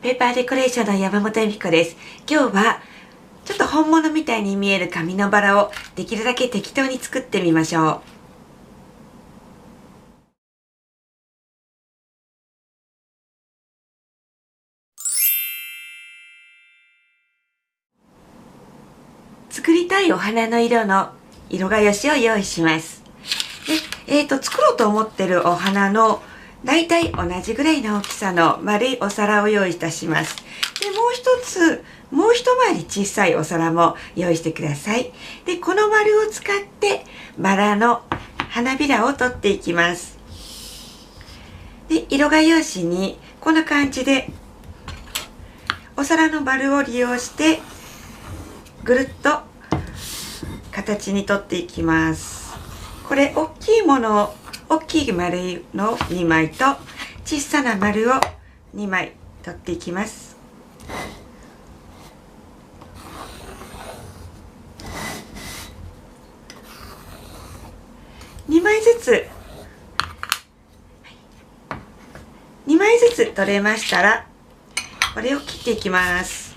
ペーパーデコレーションの山本恵美子です。今日はちょっと本物みたいに見える紙のバラをできるだけ適当に作ってみましょう。作りたいお花の色の色画用紙を用意します。で、作ろうと思ってるお花のだいたい同じぐらいの大きさの丸いお皿を用意いたします。で、もう一回り小さいお皿も用意してください。で、この丸を使ってバラの花びらを取っていきます。で、色画用紙にこんな感じでお皿の丸を利用してぐるっと形に取っていきます。これ大きい丸の2枚と小さな丸を2枚取っていきます。2枚ずつ取れましたらこれを切っていきます。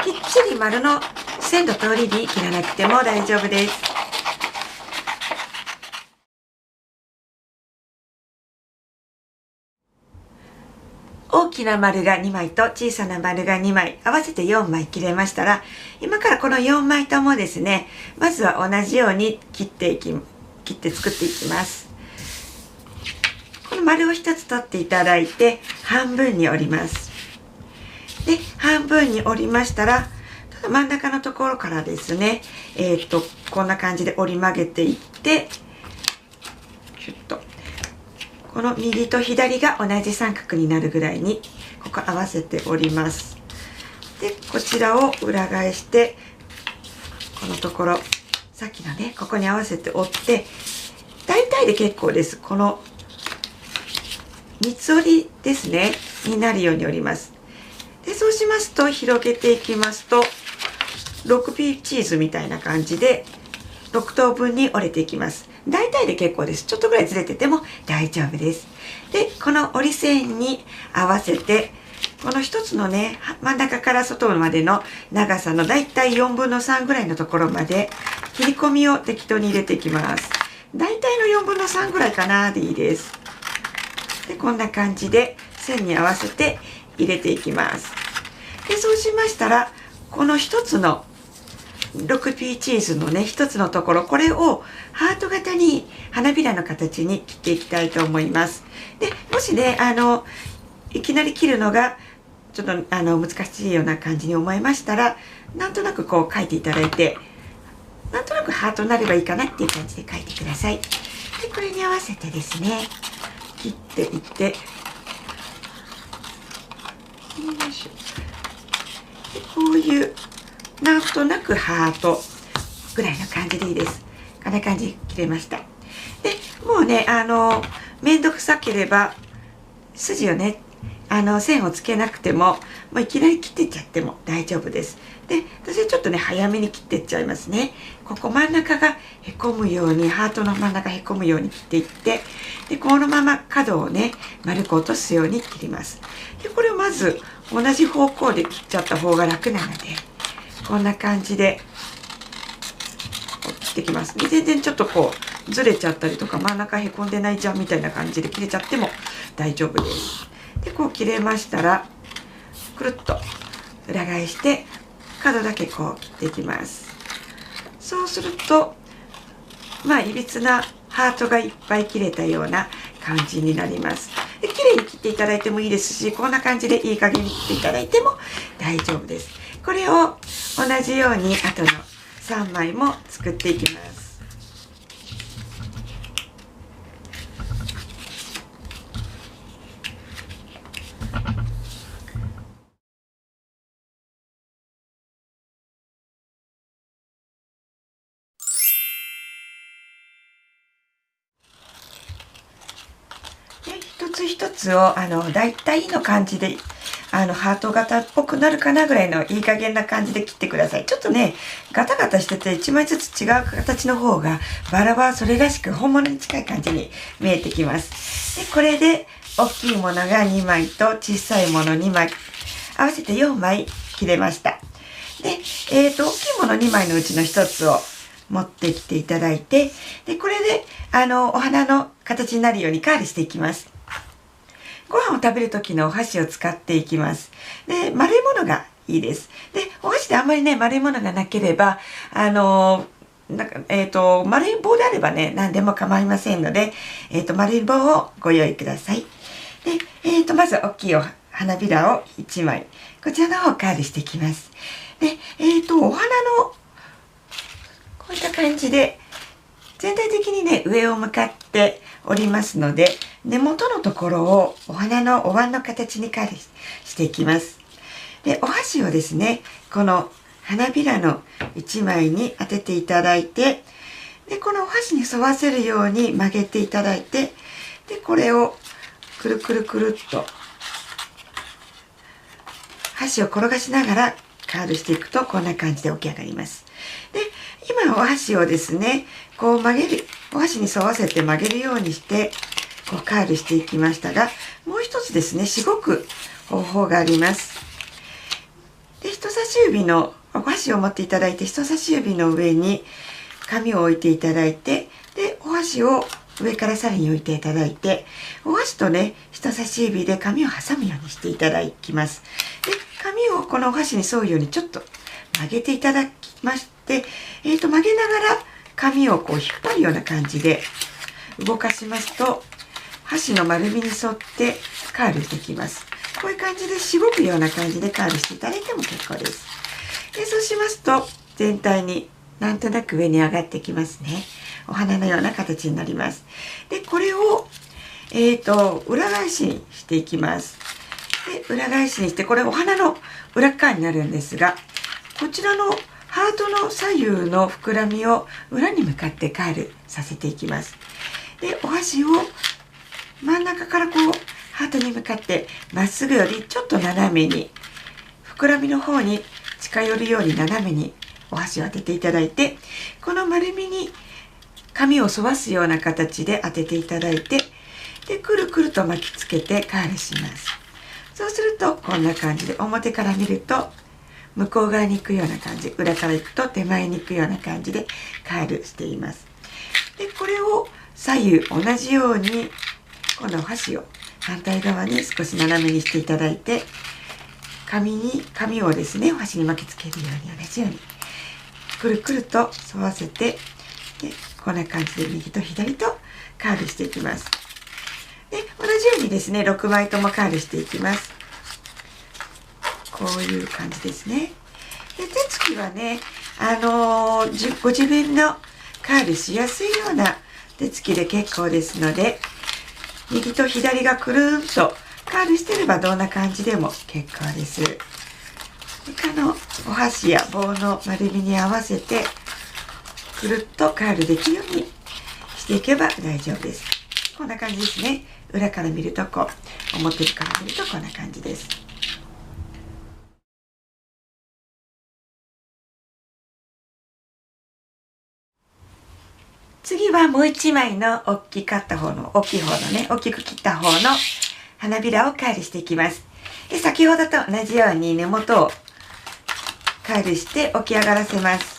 きっちり丸の線の通りに切らなくても大丈夫です。大きな丸が2枚と小さな丸が2枚合わせて4枚切れましたら、今からこの4枚ともですね、まずは同じように切って作っていきます。この丸を1つ取っていただいて半分に折ります。で、半分に折りましたら真ん中のところからですね、こんな感じで折り曲げていってキュッとこの右と左が同じ三角になるぐらいにここ合わせて折ります。で、こちらを裏返してこのところさっきのねここに合わせて折って大体で結構です。この三つ折りですねになるように折ります。で、そうしますと広げていきますと6P チーズみたいな感じで6等分に折れていきます。大体で結構です。ちょっとぐらいずれてても大丈夫です。で、この折り線に合わせてこの一つのね真ん中から外までの長さの大体4分の3ぐらいのところまで切り込みを適当に入れていきます。大体の4分の3ぐらいかなでいいです。で、こんな感じで線に合わせて入れていきます。で、そうしましたらこの一つの6P チーズのね一つのところ、これをハート型に花びらの形に切っていきたいと思います。で、もしねいきなり切るのがちょっと難しいような感じに思いましたら、なんとなくこう書いていただいて、なんとなくハートになればいいかなっていう感じで書いてください。で、これに合わせてですね切っていって、よいしょ。で、こういうなんとなくハートぐらいの感じでいいです。こんな感じで切れました。で、もうねめんどくさければ筋をね線をつけなくてももういきなり切っていっちゃっても大丈夫です。で、私はちょっとね早めに切っていっちゃいますね。ここ真ん中がへこむように、ハートの真ん中へこむように切っていって、でこのまま角をね丸く落とすように切ります。で、これをまず同じ方向で切っちゃった方が楽なのでこんな感じで切ってきます。で、全然ちょっとこうずれちゃったりとか真ん中へこんでないじゃんみたいな感じで切れちゃっても大丈夫です。で、こう切れましたらくるっと裏返して角だけこう切っていきます。そうするといびつなハートがいっぱい切れたような感じになります。で、綺麗に切っていただいてもいいですし、こんな感じでいい加減に切っていただいても大丈夫です。これを同じようにあとの3枚も作っていきます。で、一つ一つを大体の感じでハート型っぽくなるかなぐらいのいい加減な感じで切ってください。ちょっとね、ガタガタしてて1枚ずつ違う形の方がバラはそれらしく本物に近い感じに見えてきます。で、これで大きいものが2枚と小さいもの2枚、合わせて4枚切れました。で、大きいもの2枚のうちの1つを持ってきていただいて、で、これで、お花の形になるようにカールしていきます。ご飯を食べる時のお箸を使っていきます。で、丸いものがいいです。で、お箸であんまりね、丸いものがなければ、丸い棒であればね、何でも構いませんので、丸い棒をご用意ください。で、まず大きい花びらを1枚、こちらの方をカールしていきます。で、お花の、こういった感じで、全体的にね、上を向かっておりますので、根元のところをお花のお椀の形にカールしていきます。で、お箸をですね、この花びらの1枚に当てていただいて、で、このお箸に沿わせるように曲げていただいて、で、これをくるくるくるっと、箸を転がしながらカールしていくとこんな感じで起き上がります。で、今お箸をですね、こう曲げる、お箸に沿わせて曲げるようにして、こうカールしていきましたが、もう一つですね、しごく方法があります。で、人差し指の、お箸を持っていただいて、人差し指の上に紙を置いていただいて、で、お箸を上からさらに置いていただいて、お箸とね、人差し指で紙を挟むようにしていただきます。で、紙をこのお箸に沿うようにちょっと曲げていただきまして、曲げながら紙をこう引っ張るような感じで動かしますと、箸の丸みに沿ってカールしていきます。こういう感じでしごくような感じでカールしていただいても結構です。で、そうしますと全体になんとなく上に上がってきますね。お花のような形になります。で、これを、裏返しにしていきます。で、裏返しにして、これお花の裏側になるんですが、こちらのハートの左右の膨らみを裏に向かってカールさせていきます。で、お箸を真ん中からこうハートに向かってまっすぐよりちょっと斜めに、膨らみの方に近寄るように斜めにお箸を当てていただいて、この丸みに紙を沿わすような形で当てていただいて、で、くるくると巻きつけてカールします。そうするとこんな感じで、表から見ると向こう側に行くような感じ、裏から行くと手前に行くような感じでカールしています。で、これを左右同じように、今度お箸を反対側に少し斜めにしていただいて、紙をですね、お箸に巻きつけるように同じようにくるくると沿わせて、で、こんな感じで右と左とカールしていきます。で、同じようにですね、6枚ともカールしていきます。こういう感じですね。で、手つきはね、ご自分のカールしやすいような手つきで結構ですので、右と左がくるんとカールしてればどんな感じでも結構です。他のお箸や棒の丸みに合わせてくるっとカールできるようにしていけば大丈夫です。こんな感じですね。裏から見るとこう、表から見るとこんな感じです。次はもう一枚の大きく切った方の花びらをカールしていきます。で、先ほどと同じように根元をカールして起き上がらせます。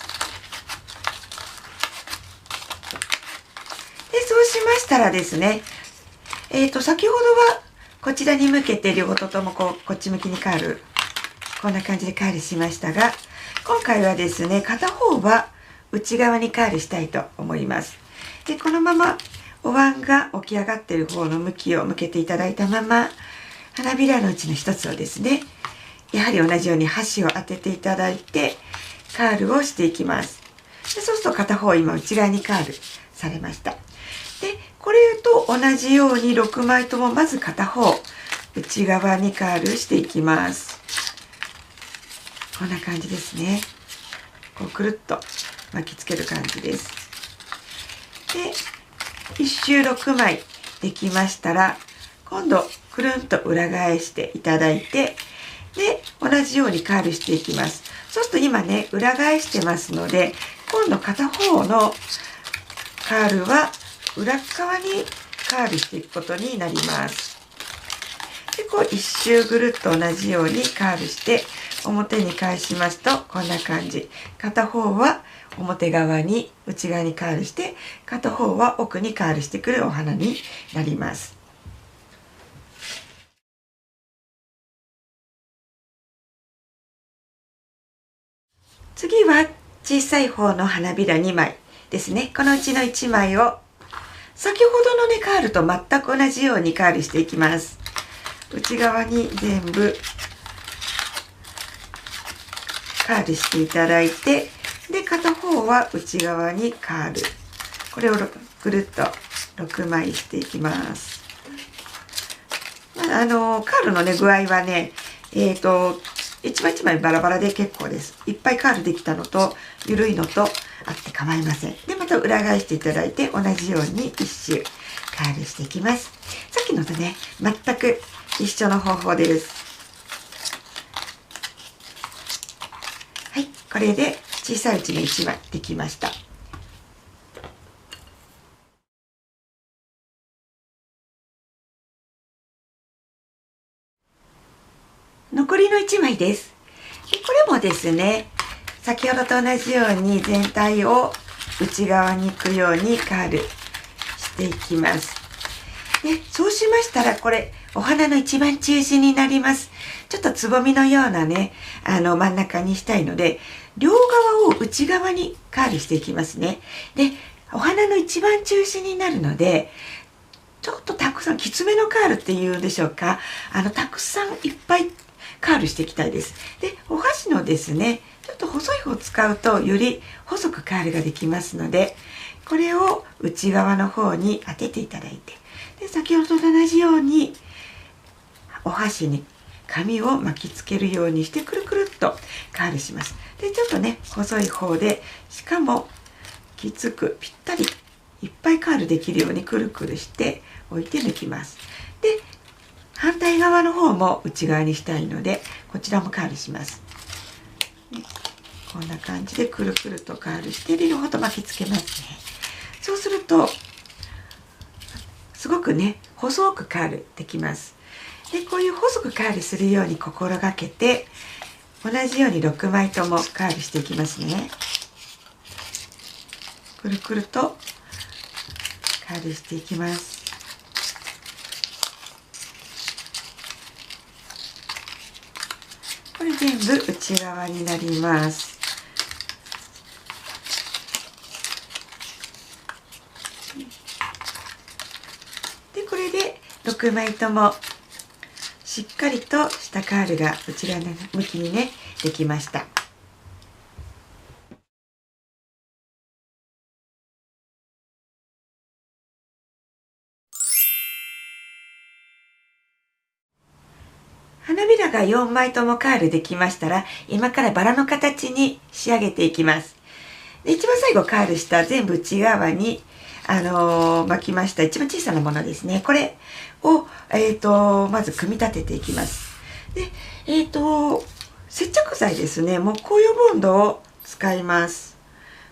で、そうしましたらですね、先ほどはこちらに向けて両方ともこっち向きにカール、こんな感じでカールしましたが、今回はですね、片方は内側にカールしたいと思います。で、このままお椀が起き上がっている方の向きを向けていただいたまま、花びらのうちの一つをですね、やはり同じように箸を当てていただいてカールをしていきます。で、そうすると片方今内側にカールされました。で、これと同じように6枚ともまず片方内側にカールしていきます。こんな感じですね。こうくるっと巻きつける感じです。で、1周6枚できましたら、今度くるんと裏返していただいて、で、同じようにカールしていきます。そうすると今ね、裏返してますので、今度片方のカールは裏側にカールしていくことになります。で、こう一周ぐるっと同じようにカールして表に返しますとこんな感じ。片方は表側に内側にカールして、片方は奥にカールしてくるお花になります。次は小さい方の花びら2枚ですね。このうちの1枚を先ほどのねカールと全く同じようにカールしていきます。内側に全部カールしていただいて、で片方は内側にカール、これをぐるっと6枚していきます。カールのね具合はね一枚一枚バラバラで結構です。いっぱいカールできたのと緩いのとあって構いません。でまた裏返していただいて同じように一周カールしていきます。さっきのとね全く一緒の方法です。はい、これで小さいうちの1枚できました。残りの1枚です。でこれもですね、先ほどと同じように全体を内側に行くようにカールしていきます。でそうしましたらこれお花の一番中心になります。ちょっとつぼみのようなね真ん中にしたいので、両側を内側にカールしていきますね。でお花の一番中心になるので、ちょっとたくさんきつめのカールっていうんでしょうか、たくさんいっぱいカールしていきたいです。でお箸のですねちょっと細い方を使うとより細くカールができますので、これを内側の方に当てていただいて、で先ほどと同じようにお箸に紙を巻きつけるようにしてくるくるっとカールします。でちょっとね細い方で、しかもきつくぴったりいっぱいカールできるようにくるくるして置いて抜きます。で反対側の方も内側にしたいのでこちらもカールします。こんな感じでくるくるとカールして両方と巻きつけますね。そうするとすごくね細くカールできます。でこういう細くカールするように心がけて、同じように6枚ともカールしていきますね。くるくるとカールしていきます。これ全部内側になります。でこれで6枚ともしっかりとしたカールが内側の向きにねできました。花びらが4枚ともカールできましたら、今からバラの形に仕上げていきます。で一番最後カールした全部内側に巻きました一番小さなものですね。これを、まず組み立てていきます。で接着剤ですね、木工用ボンドを使います。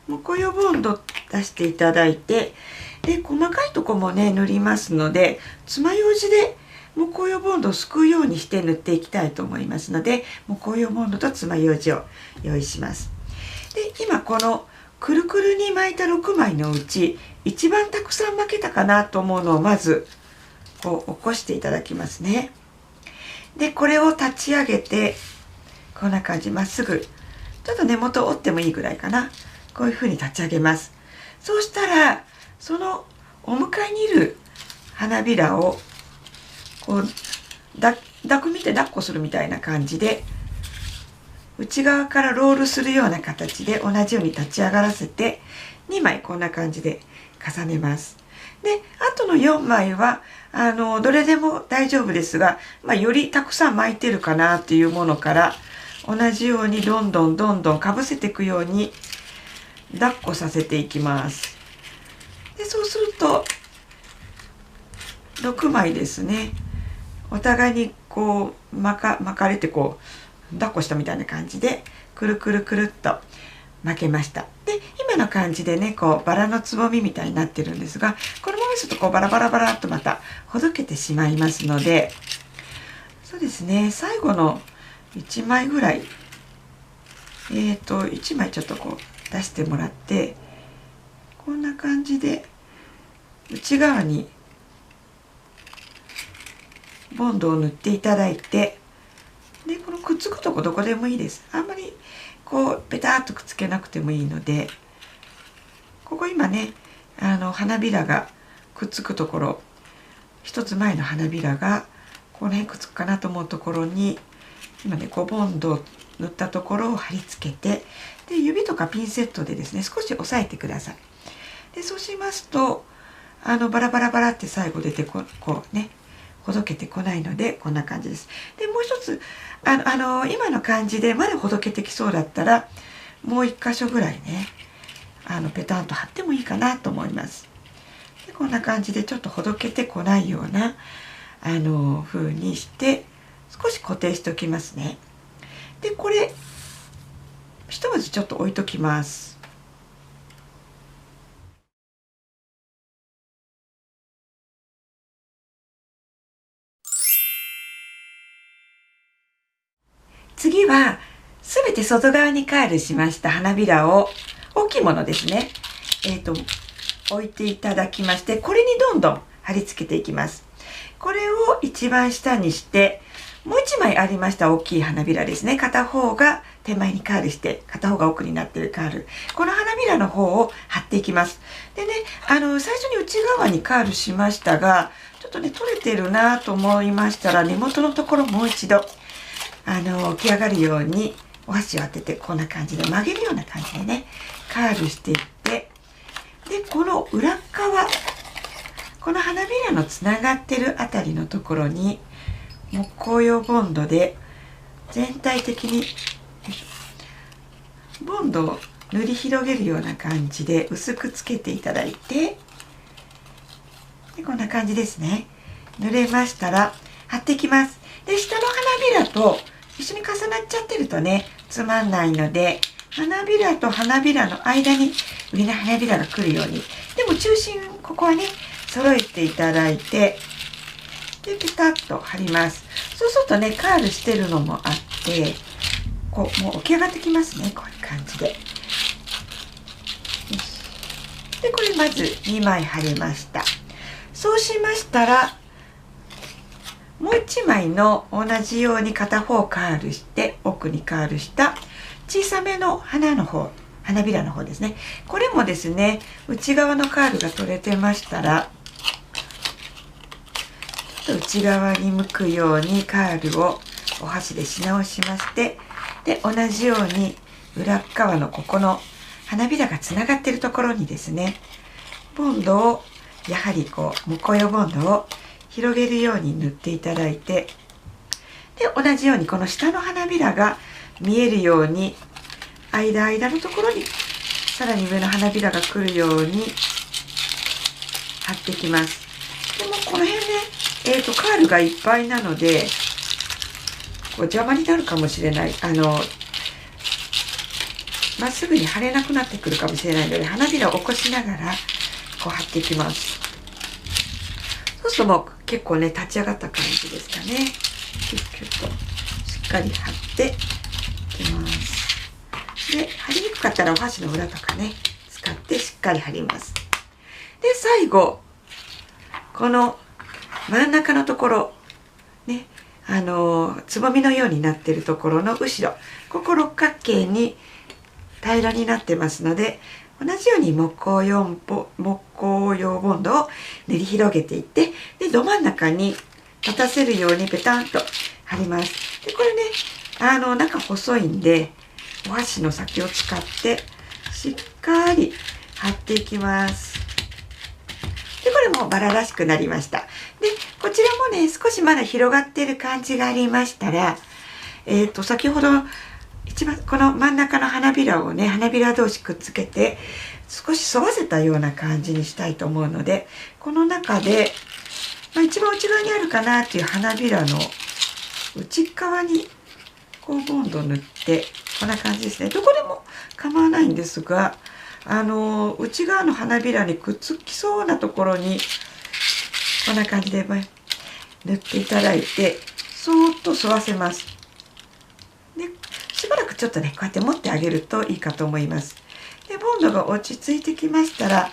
木工用ボンド出していただいて、で細かいとこもね塗りますので、爪楊枝で木工用ボンドをすくうようにして塗っていきたいと思いますので、木工用ボンドと爪楊枝を用意します。で今このくるくるに巻いた6枚のうち一番たくさん巻けたかなと思うのをまずこう起こしていただきますね。でこれを立ち上げてこんな感じ、まっすぐちょっと根元を折ってもいいぐらいかな、こういうふうに立ち上げます。そうしたらそのお迎えにいる花びらをこう抱く見て抱っこするみたいな感じで内側からロールするような形で同じように立ち上がらせて2枚こんな感じで重ねます。であとの4枚はどれでも大丈夫ですが、よりたくさん巻いてるかなというものから同じようにどんどんかぶせていくように抱っこさせていきます。でそうすると6枚ですね、お互いにこう巻かれてこう抱っこしたみたいな感じでくるくるくるっと巻けました。で今の感じでねこうバラのつぼみみたいになってるんですが、このままちょっとこうバラバラバラっとまたほどけてしまいますので、そうですね、最後の1枚ぐらい1枚ちょっとこう出してもらって、こんな感じで内側にボンドを塗っていただいて、でこのくっつくとこどこでもいいです。あんまりこうペタッとくっつけなくてもいいので、ここ今ね花びらがくっつくところ、一つ前の花びらがこの辺くっつくかなと思うところに今ねこうボンドを塗ったところを貼り付けて、で指とかピンセットでですね少し押さえてください。でそうしますとバラバラバラって最後出てこうねほどけてこないので、こんな感じです。でもう一つ今の感じでまだほどけてきそうだったらもう一箇所ぐらいねペタンと貼ってもいいかなと思います。でこんな感じでちょっとほどけてこないような風にして少し固定しておきますね。でこれひとまずちょっと置いときます。次は全て外側にカールしました花びらを、大きいものですね、置いていただきまして、これにどんどん貼り付けていきます。これを一番下にして、もう一枚ありました大きい花びらですね、片方が手前にカールして片方が奥になっているカール、この花びらの方を貼っていきます。でね最初に内側にカールしましたが、ちょっとね取れてるなと思いましたら、根元のところもう一度起き上がるようにお箸を当てて、こんな感じで曲げるような感じでねカールしていって、でこの裏側、この花びらのつながってるあたりのところに木工用ボンドで全体的にボンドを塗り広げるような感じで薄くつけていただいて、でこんな感じですね。塗れましたら貼っていきます。で下の花びらと一緒に重なっちゃってるとねつまんないので、花びらと花びらの間に上の花びらが来るように、でも中心ここはね揃えていただいて、でピタッと貼ります。そうするとねカールしてるのもあってこうもう起き上がってきますね、こういう感じで。でこれまず2枚貼りました。そうしましたらもう1枚の同じように片方カールして奥にカールした小さめの花びらの方ですね。これもですね内側のカールが取れてましたらちょっと内側に向くようにカールをお箸でし直しまして、で同じように裏側のここの花びらがつながっているところにですねボンドをやはりこう木工用ボンドを広げるように塗っていただいて、で同じようにこの下の花びらが見えるように間のところにさらに上の花びらが来るように貼っていきます。でもこの辺ねカールがいっぱいなのでこう邪魔になるかもしれない、まっすぐに貼れなくなってくるかもしれないので、花びらを起こしながらこう貼っていきます。そうするともう結構ね立ち上がった感じですかね。キュッキュッとしっかり貼っていきます。で貼りにくかったらお箸の裏とかね使ってしっかり貼ります。で最後この真ん中のところねつぼみのようになっているところの後ろ、ここ六角形に平らになってますので、同じように木工用ボンドを塗り広げていって、でど真ん中に立たせるようにペタンと貼ります。でこれね中細いんでお箸の先を使ってしっかり貼っていきます。でこれもバラらしくなりました。でこちらもね少しまだ広がっている感じがありましたら、先ほど一番この真ん中の花びらをね花びら同士くっつけて少し沿わせたような感じにしたいと思うので、この中で、一番内側にあるかなっていう花びらの内側にこうボンドを塗って、こんな感じですね。どこでも構わないんですが、内側の花びらにくっつきそうなところにこんな感じで塗っていただいて、そーっと沿わせます。で、しばらくちょっとねこうやって持ってあげるといいかと思います。で、ボンドが落ち着いてきましたら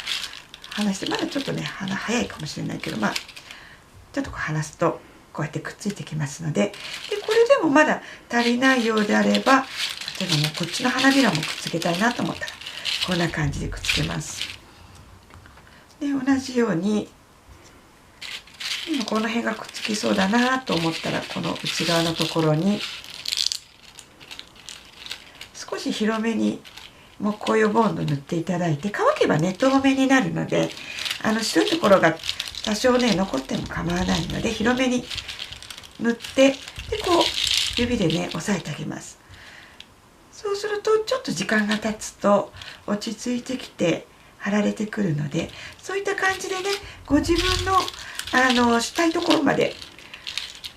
離して、まだちょっとね早いかもしれないけど、ちょっとこう離すとこうやってくっついてきますので、これでもまだ足りないようであれば、例えばもうこっちの花びらもくっつけたいなと思ったらこんな感じでくっつけます。で、同じように今この辺がくっつきそうだなと思ったら、この内側のところに少し広めに木工用ボンド塗っていただいて、乾けばね透明になるので、白いところが多少ね残っても構わないので、広めに塗って、でこう指でね押さえてあげます。そうするとちょっと時間が経つと落ち着いてきて貼られてくるので、そういった感じでね、ご自分のしたいところまで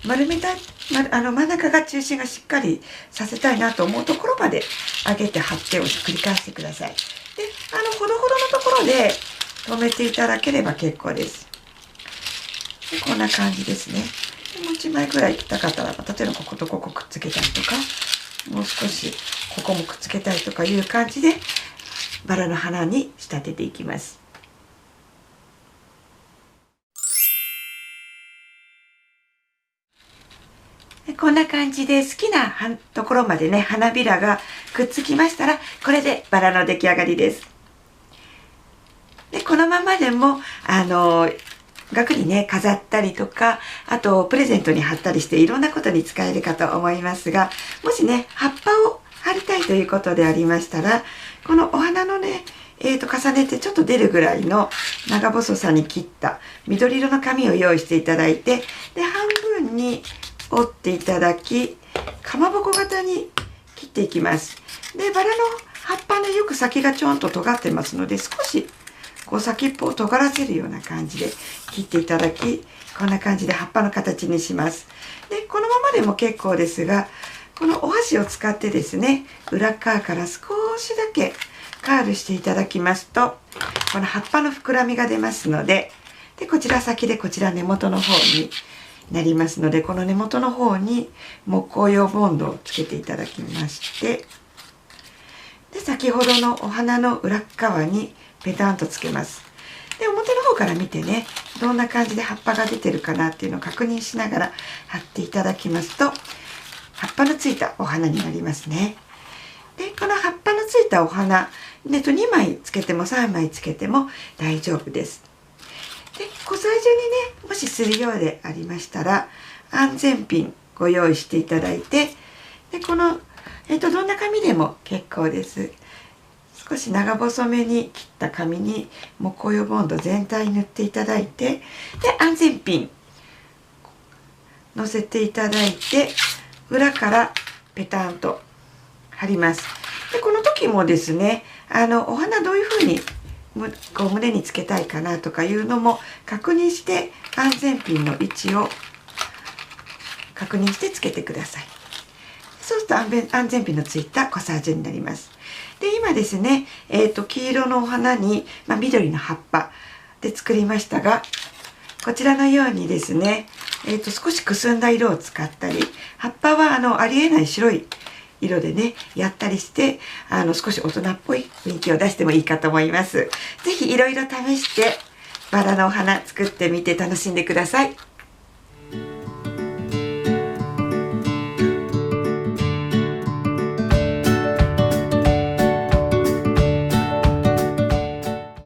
丸めたい、真ん中が中心がしっかりさせたいなと思うところまで上げて貼ってを繰り返してください。で、ほどほどのところで止めていただければ結構です。で、こんな感じですね。で、もう1枚ぐらいいきたかったら、例えばこことここくっつけたりとか、もう少しここもくっつけたいとかいう感じでバラの花に仕立てていきます。こんな感じで好きなところまでね花びらがくっつきましたら、これでバラの出来上がりです。で、このままでも額にね飾ったりとか、あとプレゼントに貼ったりしていろんなことに使えるかと思いますが、もしね葉っぱを貼りたいということでありましたら、このお花のね重ねてちょっと出るぐらいの長細さに切った緑色の紙を用意していただいて、で半分に折っていただき、かまぼこ型に切っていきます。で、バラの葉っぱねよく先がちょんと尖ってますので、少しこう先っぽを尖らせるような感じで切っていただき、こんな感じで葉っぱの形にします。で、このままでも結構ですが、このお箸を使ってですね、裏側から少しだけカールしていただきますと、この葉っぱの膨らみが出ますので、でこちら先でこちら根元の方になりますので、この根元の方に木工用ボンドをつけていただきまして、で先ほどのお花の裏側にペタンとつけます。で、表の方から見てね、どんな感じで葉っぱが出てるかなっていうのを確認しながら貼っていただきますと、葉っぱのついたお花になりますね。で、この葉っぱのついたお花、2枚つけても3枚つけても大丈夫です。で、小さい順にね、もしするようでありましたら、安全ピンご用意していただいて、で、この、どんな紙でも結構です。少し長細めに切った紙に木工用ボンド全体塗っていただいて、で、安全ピン乗せていただいて、裏からペタンと貼ります。で、この時もですね、お花どういう風にこう胸につけたいかなとかいうのも確認して、安全ピンの位置を確認してつけてください。そうすると安全ピンのついたコサージュになります。で、今ですね、黄色のお花に、緑の葉っぱで作りましたが、こちらのようにですね、少しくすんだ色を使ったり、葉っぱはありえない白い色でねやったりして、少し大人っぽい雰囲気を出してもいいかと思います。是非いろいろ試してバラのお花作ってみて楽しんでください。